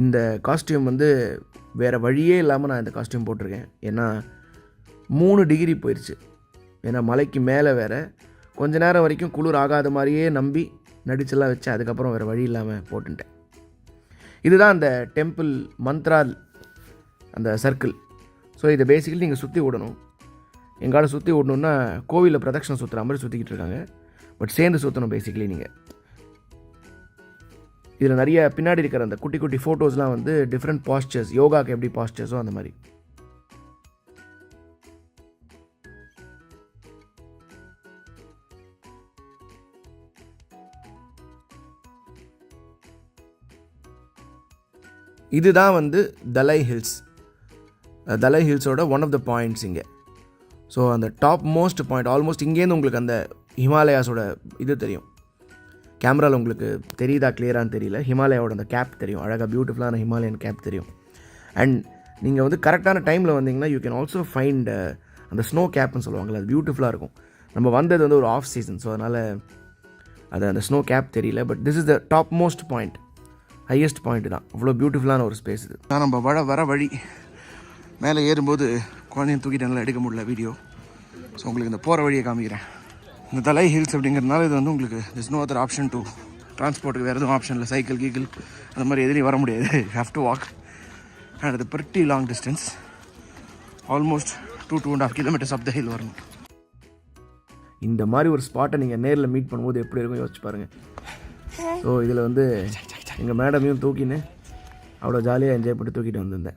இந்த காஸ்டியூம் வந்து வேறு வழியே இல்லாமல் நான் இந்த காஸ்டியூம் போட்டிருக்கேன். ஏன்னா 3 டிகிரி போயிடுச்சு. ஏன்னா மலைக்கு மேலே வேறு கொஞ்ச நேரம் வரைக்கும் குளிர் ஆகாத மாதிரியே நம்பி நடிச்செல்லாம் வச்சு அதுக்கப்புறம் வேறு வழி இல்லாமல் போட்டுட்டேன். இதுதான் அந்த டெம்பிள் மந்த்ரா அந்த சர்க்கிள். ஸோ இதை பேசிக்கலி நீங்கள் சுற்றி விடணும். எங்கால சுற்றி விடணுன்னா கோவிலில் பிரதட்சணம் சுற்றுற மாதிரி சுற்றிக்கிட்டு இருக்காங்க. பட் சேர்ந்து சுற்றணும் பேசிக்கலி நீங்கள். இதில் நிறைய பின்னாடி இருக்கிற அந்த குட்டி குட்டி ஃபோட்டோஸ்லாம் வந்து டிஃப்ரெண்ட் பாஸ்டர்ஸ், யோகாவுக்கு எப்படி பாஸ்டர்ஸோ அந்த மாதிரி. இதுதான் வந்து தலை ஹில்ஸோட ஒன் ஆஃப் த பாயிண்ட்ஸ் இங்கே. ஸோ அந்த டாப் மோஸ்ட் பாயிண்ட் ஆல்மோஸ்ட் இங்கேருந்து உங்களுக்கு அந்த ஹிமாலயாஸோட இது தெரியும். கேமராவில் உங்களுக்கு தெரியுதா கிளியரானு தெரியல. ஹிமாலயாவோட அந்த கேப் தெரியும், அழகாக பியூட்டிஃபுல்லான ஹிமாலயன் கேப் தெரியும். அண்ட் நீங்கள் வந்து கரெக்டான டைமில் வந்தீங்கன்னா யூ கேன் ஆல்சோ ஃபைண்ட் அந்த ஸ்னோ கேப்னு சொல்லுவாங்கள்ல, அது பியூட்டிஃபுல்லாக இருக்கும். நம்ம வந்தது வந்து ஒரு ஆஃப் சீசன், ஸோ அதனால் அது அந்த ஸ்னோ கேப் தெரியல. But this is the top most point, highest point தான். அவ்வளோ பியூட்டிஃபுல்லான ஒரு ஸ்பேஸ் இது. நான் நம்ம வர வழி மேலே ஏறும்போது குழந்தையும் தூக்கிட்டு நல்லா எடுக்க முடியல வீடியோ. ஸோ உங்களுக்கு இந்த போகிற வழியை காமிக்கிறேன். இந்த தலை ஹில்ஸ் அப்படிங்கிறதுனால இது வந்து உங்களுக்கு this no other option to டிரான்ஸ்போர்ட்டுக்கு வேறு எதுவும் ஆப்ஷன் இல்லை. சைக்கிள் கீக்கிள் அந்த மாதிரி எதுலேயும் வர முடியாது. You have to walk and அது pretty long distance, almost 2.5 kilometers up the hill வரணும். இந்த மாதிரி ஒரு ஸ்பாட்டை நீங்கள் நேரில் மீட் பண்ணும்போது எப்படி இருக்கும் யோசிச்சு பாருங்கள். ஸோ இதில் வந்து எங்கள் மேடமையும் தூக்கின்னு அவ்வளோ ஜாலியாக என்ஜாய் பண்ணி தூக்கிட்டு வந்திருந்தேன்.